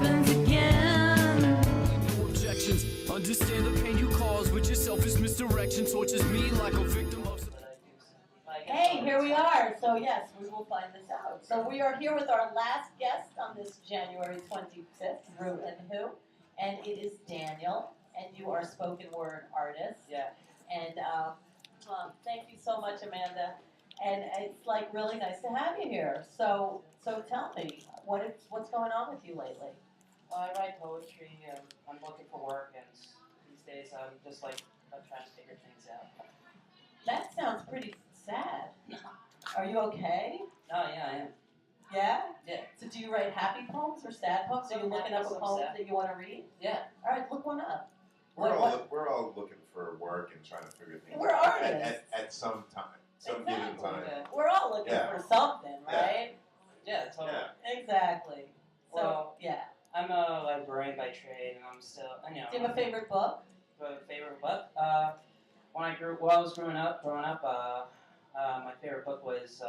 happens again. No objections. Understand the pain you cause with your selfish misdirection. Tortures me like a victim of. Hey, here we are. So yes, we will find this out. So we are here with our last guest on this January 25th, rew-and-who, and it is Daniel, and you are a spoken word artist. Yeah. And thank you so much, Amanda. And it's like really nice to have you here. So tell me, what's going on with you lately? Well, I write poetry, and I'm looking for work, and these days I'm just like trying to figure things out. That sounds pretty sad. Are you okay? Oh, yeah, I am. Yeah? Yeah. So do you write happy poems or sad poems? Are you looking up a poem that you want to read? Yeah. All right, look one up. We're all looking for work and trying to figure things We're out artists. at some time, some given time. Yeah. We're all looking for something, right? Yeah, totally. Yeah. Exactly. So, Well, yeah. I'm a librarian by trade, and I'm still, Do you have a favorite book? My favorite book? When I was growing up, my favorite book was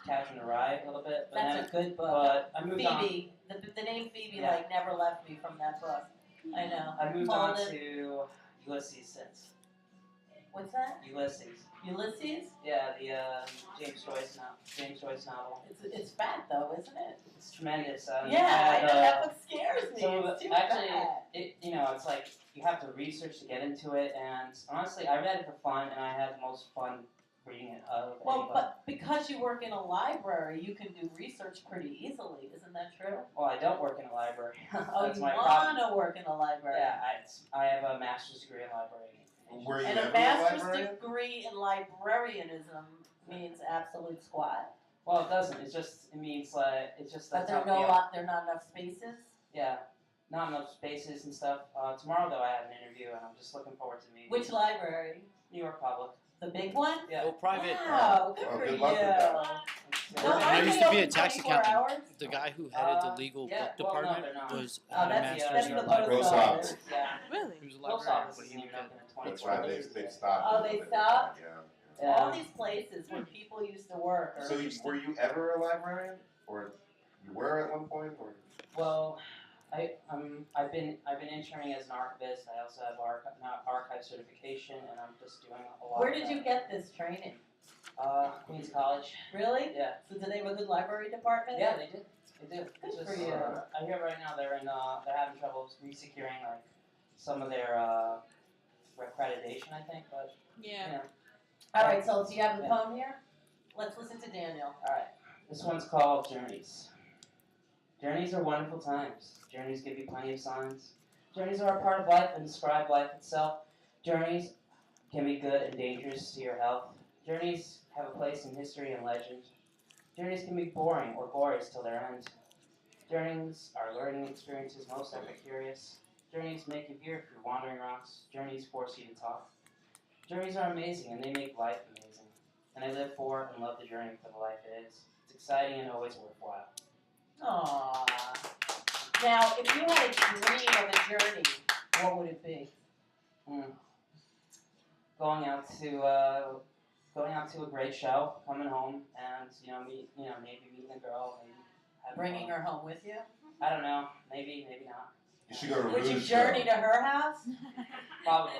Catching the Rye a little bit. But That's a good book. But I moved Phoebe. The name Phoebe like never left me from that book. I know. I moved on to Ulysses since. What's that? Ulysses. Ulysses? Yeah, the James Joyce novel. It's bad though, isn't it? It's tremendous. Yeah, I know that book scares me. It's too actually, bad. it's like you have to research to get into it, and honestly, I read it for fun, and I had the most fun reading it of Well, but because you work in a library, you can do research pretty easily. Isn't that true? Well, I don't work in a library. Oh, That's you my want to work in a library? Yeah, I have a master's degree in library. Were you And ever a master's librarian? degree in librarianism means absolute squat. Well, it doesn't. It means like it's just. But that's there how are not enough spaces. Yeah, not enough spaces and stuff. Tomorrow though, I have an interview, and I'm just looking forward to meeting. Which library? New York Public. The big one? Yeah. Go private. Wow, good Oh, for good you. luck with that. No, I aren't used they to be a open tax 24 accountant. hours? The guy who headed the legal Yeah, book well, no, department they're not. was Oh, had a that's master's in the library. post Post office. office. Yeah. Really? He was a Post librarian, office but is he even did. open at 24. That's why they've stopped. Oh, they stopped? Yeah. All these places where people used to work are So were you ever a librarian, or you were at one point, or? Well, I've been interning as an archivist. I also have archive certification, and I'm just doing a lot. Where did you get this training? Queens College. Really? Yeah. So do they have a good library department? Yeah, they did. They do. Good for you. I hear right now they're having trouble re-securing like some of their accreditation, I think, but Yeah. All right, so do you have the poem here? Let's listen to Daniel. All right. This one's called Journeys. Journeys are wonderful times. Journeys give you plenty of signs. Journeys are a part of life and describe life itself. Journeys can be good and dangerous to your health. Journeys have a place in history and legend. Journeys can be boring or glorious till their end. Journeys are learning experiences most ever curious. Journeys make you veer through wandering rocks. Journeys force you to talk. Journeys are amazing and they make life amazing. And I live for and love the journey for the life it is. It's exciting and always worthwhile. Aww. Now, if you had a dream of a journey, what would it be? Going out to a great show, coming home, and maybe meeting a girl, maybe having Bringing fun. her home with you? I don't know, maybe not. You should go to Would you Rouge journey show. to her house? Probably.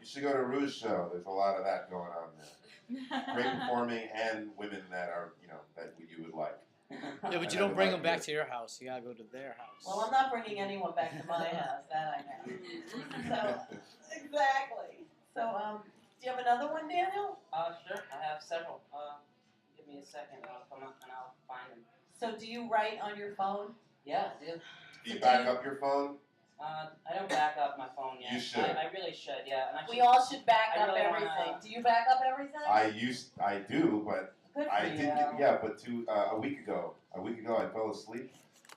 You should go to Rouge show. There's a lot of that going on there. Great performing and women that are that you would like. Yeah, but you don't bring them back to your house. You gotta go to their house. Well, I'm not bringing anyone back to my house. That I know. So, exactly. So, do you have another one, Daniel? Sure. I have several. Give me a second, and I'll come up and I'll find them. So, do you write on your phone? Yeah, I do. Do you back up your phone? I don't back up my phone yet. You should. I really should. Yeah. And We all should back I up really everything. wanna- Do you back up everything? I do, but Good for I you. did. Yeah, but a week ago, I fell asleep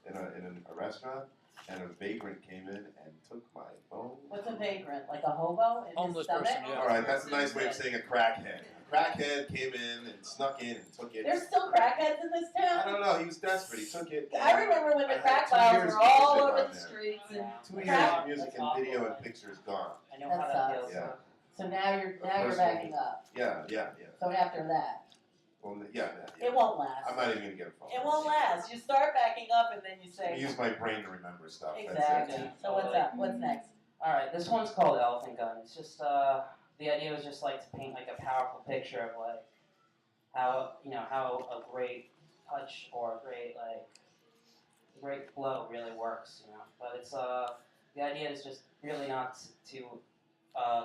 in a restaurant, and a vagrant came in and took my phone. What's a vagrant? Like a hobo in Homeless his stomach? person, yeah. All right, that's a nice way of saying a crackhead. A crackhead came in and snuck in and took it. There's still crackheads in this I town? don't know. He was desperate. He took it. I remember when I the had crack 2 vials years were of all music over on the there. streets. And 2 years Crack- of music and video and pictures gone. I know That how that sucks. feels. Yeah. so now you're Personally. backing up. Yeah. So after that, Well, yeah. it won't last. I'm not even gonna get a phone. It won't last. You start backing waking up and then you I say, use my brain to remember stuff. exactly. That's it. So what's up? What's next? Alright, this one's called Elephant Gun. It's just, the idea was just like to paint like a powerful picture of like how, you know, how a great touch or a great blow really works, you know. But it's, the idea is just really not to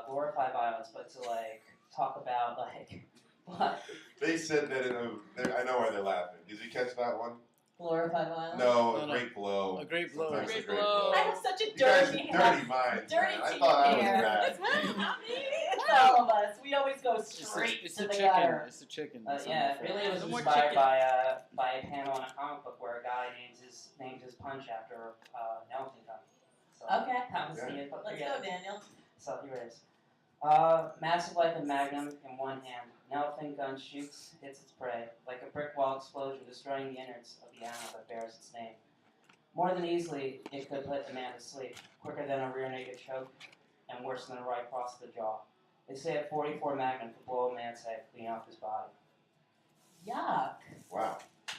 glorify violence, but to like talk about like what. They said that I know why they're laughing. Did you catch that one? Glorify violence? No, No, a no. great blow. A great blow. Sometimes Great a great blow. blow. I have such a You guys dirty have dirty minds, dirty man. I teeth thought I was here. bad. It's all of us. We always go It's straight the to the chicken. gutter. It's the chicken. Yeah, really it was No more inspired chicken. by a panel in a comic book where a guy named his punch after an elephant gun. So Okay. that was Yeah. the put Let's together. go, Daniel. So here it is. Massive like a magnum in one hand, an elephant gun shoots, hits its prey, like a brick wall explosion destroying the innards of the animal that bears its name. More than easily, it could put a man to sleep, quicker than a rear naked choke, and worse than a right cross of the jaw. They say a 44 Magnum could blow a man's head clean off his body. Yuck. Wow.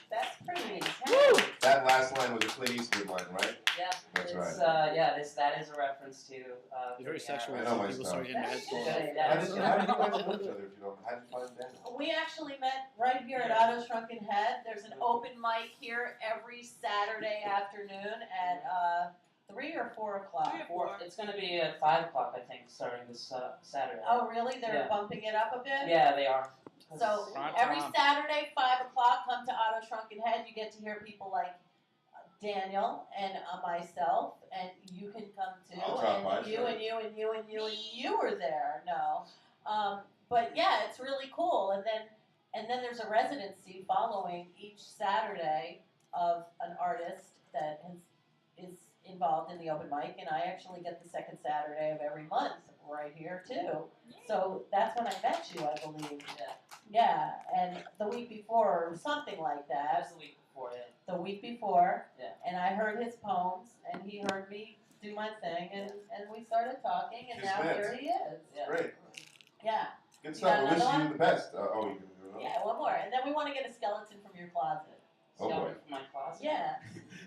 That's pretty intense. That last line was a Clint Eastwood line, right? Yeah. That's right. It's, that is a reference to. It's very sexual. I know my People stuff. start getting their heads blown off. Yeah, How did you guys know each other if you don't? How did you find that? We actually met right here at Otto's Shrunken Head. There's an open mic here every Saturday afternoon at 3 or 4 o'clock. It's going to be at 5 o'clock, I think, starting this Saturday. Oh, really? They're Yeah. bumping it up a bit? Yeah, they are. So Prime every time. Saturday, 5 o'clock, come to Otto's Shrunken Head. You get to hear people like Daniel and myself, and you can come too. I'll drop by, And you sure. and you and you and you and you were there. No, but yeah, it's really cool. And then there's a residency following each Saturday of an artist that is involved in the open mic, and I actually get the second Saturday of every month right here too. So that's when I met you, I believe. Yeah. Yeah, and the week before or something like that. That's the week before, yeah. The week before. Yeah. And I heard his poems, and he heard me do my thing, and we started talking, and now Kismet. here he is. Yeah. Great. Yeah. Good You stuff. got I wish another you the best. You can do another? Yeah, one more. And then we want to get a skeleton from your closet. Oh, boy. Skeleton from my closet. Yeah.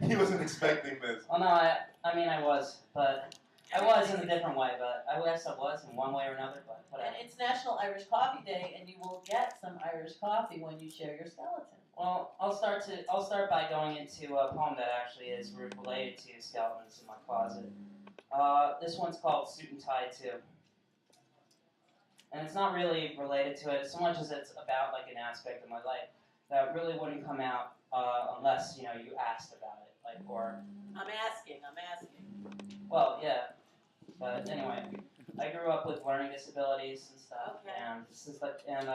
He wasn't expecting this. Well, no, I mean, I was, but I was in a different way, but I guess I was in one way or another, but And whatever. it's National Irish Coffee Day, and you will get some Irish coffee when you share your skeleton. Well, I'll start by going into a poem that actually is related to skeletons in my closet. This one's called Suit and Tie Too. And it's not really related to it so much as it's about like an aspect of my life that really wouldn't come out unless, you know, you asked about it. Like, or, I'm asking. well, yeah. But anyway, I grew up with learning disabilities and stuff. Okay. And this is like, and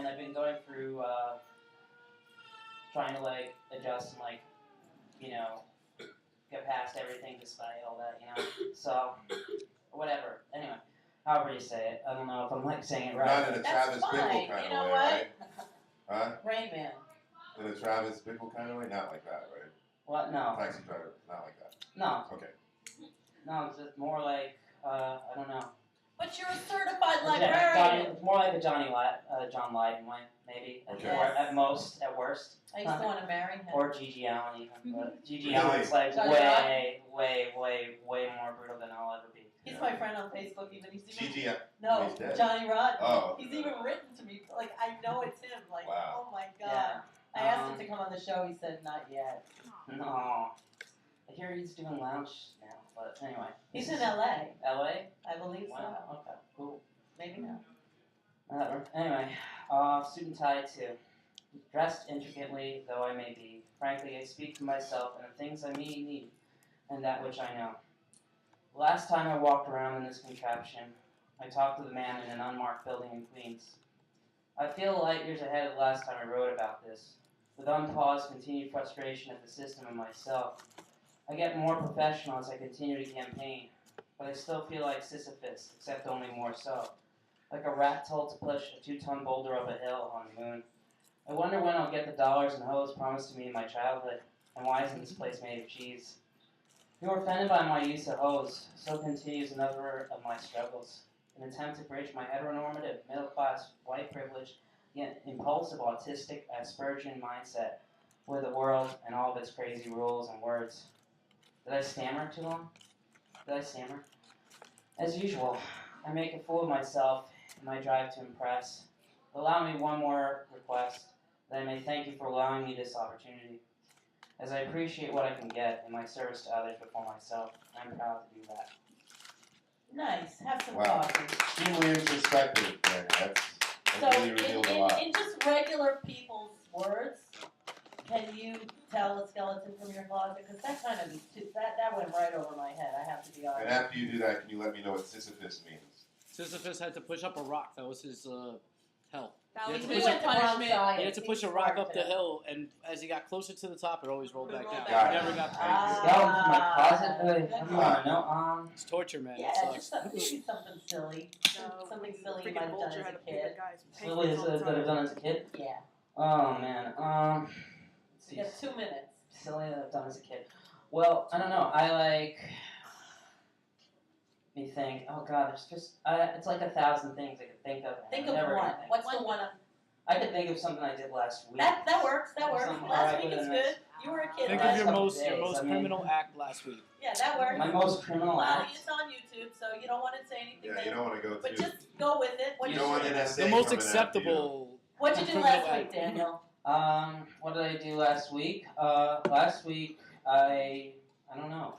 I've been going through, trying to like adjust and like, you know, get past everything despite all that, you know. So, whatever. Anyway, however you say it. I don't know if I'm like saying it right. Not in a That's Travis fine. Bickle kind You of know way, what? right? Huh? Rain Man. In a Travis Bickle kind of way? Not like that, right? What? No. Taxi driver. Not like that. No. Okay. No, it's just more like, I don't know. But you're a certified Yeah, librarian. it's more like a John Lydon way, maybe. Okay. Or at most, at worst. I used to want to marry him. Or Gigi Allen even. But Gigi Really? Allen's like Johnny way more brutal than I'll ever be. He's my friend on Facebook. Even he's even Gigi. no he's dead. Johnny Rod. Oh. He's even written to me. Like I know it's him. Like Wow. oh my god. Yeah. I asked him to come on the show. He said not yet. No. I hear he's doing lounge now, but anyway. He's in L.A. L.A.? I believe Wow, so. okay, cool. Maybe not. Anyway, suit and tie too. Dressed intricately though I may be, frankly I speak for myself and the things I need, and that which I know. Last time I walked around in this contraption, I talked to the man in an unmarked building in Queens. I feel light years ahead of the last time I wrote about this, with unpaused continued frustration at the system and myself. I get more professional as I continue to campaign, but I still feel like Sisyphus, except only more so. Like a rat told to push a 2-ton boulder up a hill on the moon. I wonder when I'll get the dollars and hoes promised to me in my childhood, and why isn't this place made of cheese? You are offended by my use of hoes, so continues another of my struggles. An attempt to bridge my heteronormative, middle-class, white privilege, yet impulsive, autistic, Aspergian mindset with the world and all of its crazy rules and words. Did I stammer too long? Did I stammer? As usual, I make a fool of myself in my drive to impress. Allow me one more request, that I may thank you for allowing me this opportunity. As I appreciate what I can get in my service to others before myself, I'm proud to do that. Nice. Have some Wow. coffee. Extremely introspective, Danny. That's So, really revealed a lot. in just regular people's words, can you tell a skeleton from your closet? Because that kind of that went right over my head. I have to be And honest. after you do that, can you let me know what Sisyphus means? Sisyphus had to push up a rock. That was his hell. That He was had to We push went up, to Mount punishment. Zion. he had to push a rock up the hill, and as he got closer to the top, it always rolled back down. Got He it. never got Thank past. you. Skeleton from my closet? Good Come one. on, no, It's torture, man. Yeah, It just sucks. maybe something silly. No, Something silly you freaking might have done vulture as had a to pay kid. the guys with silly as penguins all the that I've time. done as a kid. Yeah. Oh man, let's You see. have 2 minutes. Silly that I've done as a kid. Well, I don't know. I like. Me think. Oh God, there's just. It's like 1,000 things I could think of. and Think I of never one. can think. What's the one? I could think of something I did last week. That works. That works. Something Last alright week is within good. this. You were a kid. Think last of your week. most I mean- criminal act last week. Yeah, that works. My most criminal Well, act. it's on YouTube, so you don't want to say anything. Yeah, you don't want to go But too. just go with it. You don't want an essay The most coming after you. acceptable. What'd you do criminal last week, act. Daniel? What did I do last week? Last week I don't know.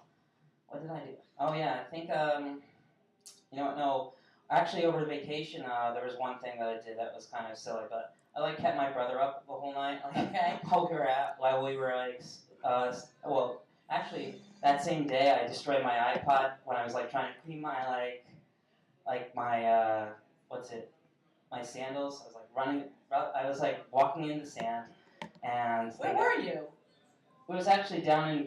What did I do? Oh yeah, I think you know what? No, actually over vacation there was one thing that I did that was kind of silly, but I like kept my brother up the whole night. Like, Okay. while we were like well, actually that same day I destroyed my iPod when I was like trying to clean my like my what's it? My sandals. I was like running. I was like walking in the sand, and Where were you? It was actually down in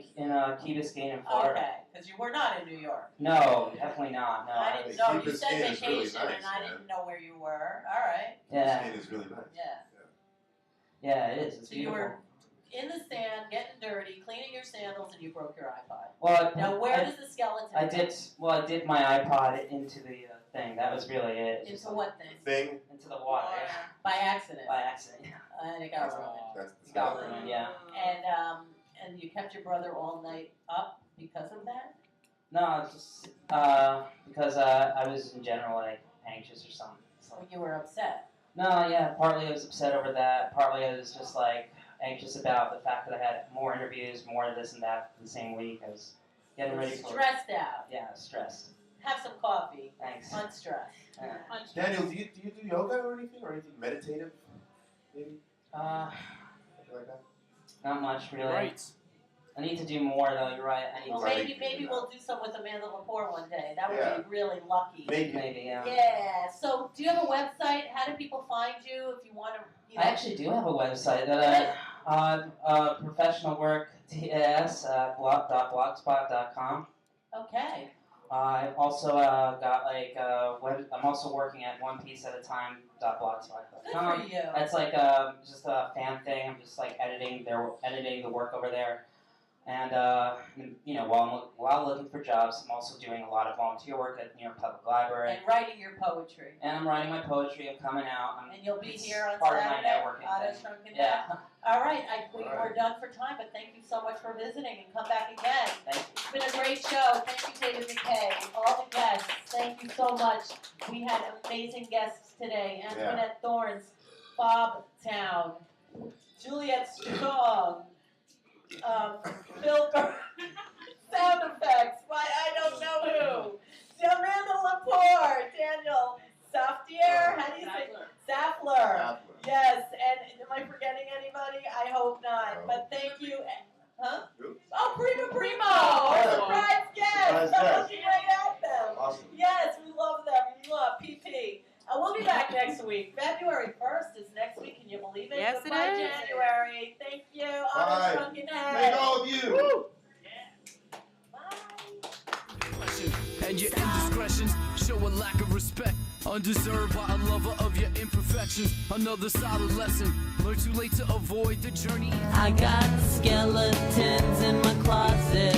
Key Biscayne in Florida. Okay, because you were not in New York. No, definitely not. No, I I didn't was, know. Key You said Biscayne is vacation, really nice, and I man. didn't know where you were. All right. yeah, Skin is really nice. Yeah. it is. It's So you beautiful. were in the sand, getting dirty, cleaning your sandals, and you broke your iPod. Well, Now, where does the skeleton I go? did. Well, I did my iPod into the thing. That was really it. Into what thing? Thing, Into the water. Yeah. By accident. By accident. Yeah. And it got ruined. that's the It got skeleton. ruined. Yeah. And you kept your brother all night up because of that? No, it's just because I was in general like anxious or something. So, Or you were upset? no, yeah. Partly I was upset over that. Partly I was just like anxious about the fact that I had more interviews, more of this and that the same week. I was getting ready for. Stressed out. Yeah, stressed. Have some coffee. Thanks. Unstressed. Yeah. Daniel, do you do yoga or anything meditative? Maybe something like that. Not much really. Right. I need to do more though. You're right. I need Well, to. Right. maybe we'll do some with Amanda Lepore one day. That would Yeah. be really lucky. Maybe. Yeah. Yeah. So, do you have a website? How do people find you if you want to? You know, I actually do have a website that professional work TS blogspot.com. Okay. I also got like I'm also working at one piece at a time Good .blogspot.com. for you. That's like just a fan thing. I'm just like editing the work over there, and you know while looking for jobs, I'm also doing a lot of volunteer work at New York Public Library, And writing your poetry. and I'm writing my poetry. I'm coming out. And you'll be It's here on part of my Saturday. networking Otto thing. Shrunken Down. Yeah. All right. We're All right. done for time, but thank you so much for visiting and come back again. Thank you. It's been a great show. Thank you, David McKay. All the guests, thank you so much. We had amazing guests today. Antoinette Thorns, Bob Town, Juliet Strong, Phil Sound Effects, I don't know who. Amanda Lepore, Daniel Saflter, how do you say? Safler. Yes, and am I forgetting anybody? I hope not. No. But thank you. Huh? Who? Oh, Primo! Our Yeah. surprise guest! Surprise I'm guest. looking right at them. Awesome. Yes, we love them. Mwah, PP. We'll be back next week. February 1st is next week. Can you believe it? Yes, it Goodbye, is. January. Thank you. Bye. I'm Shrunken Thank Head. all of you. Question. And your indiscretions show a lack of respect, undeserved by a lover of your imperfections. Another solid lesson, learn too late to avoid the journey. I got skeletons in my closet.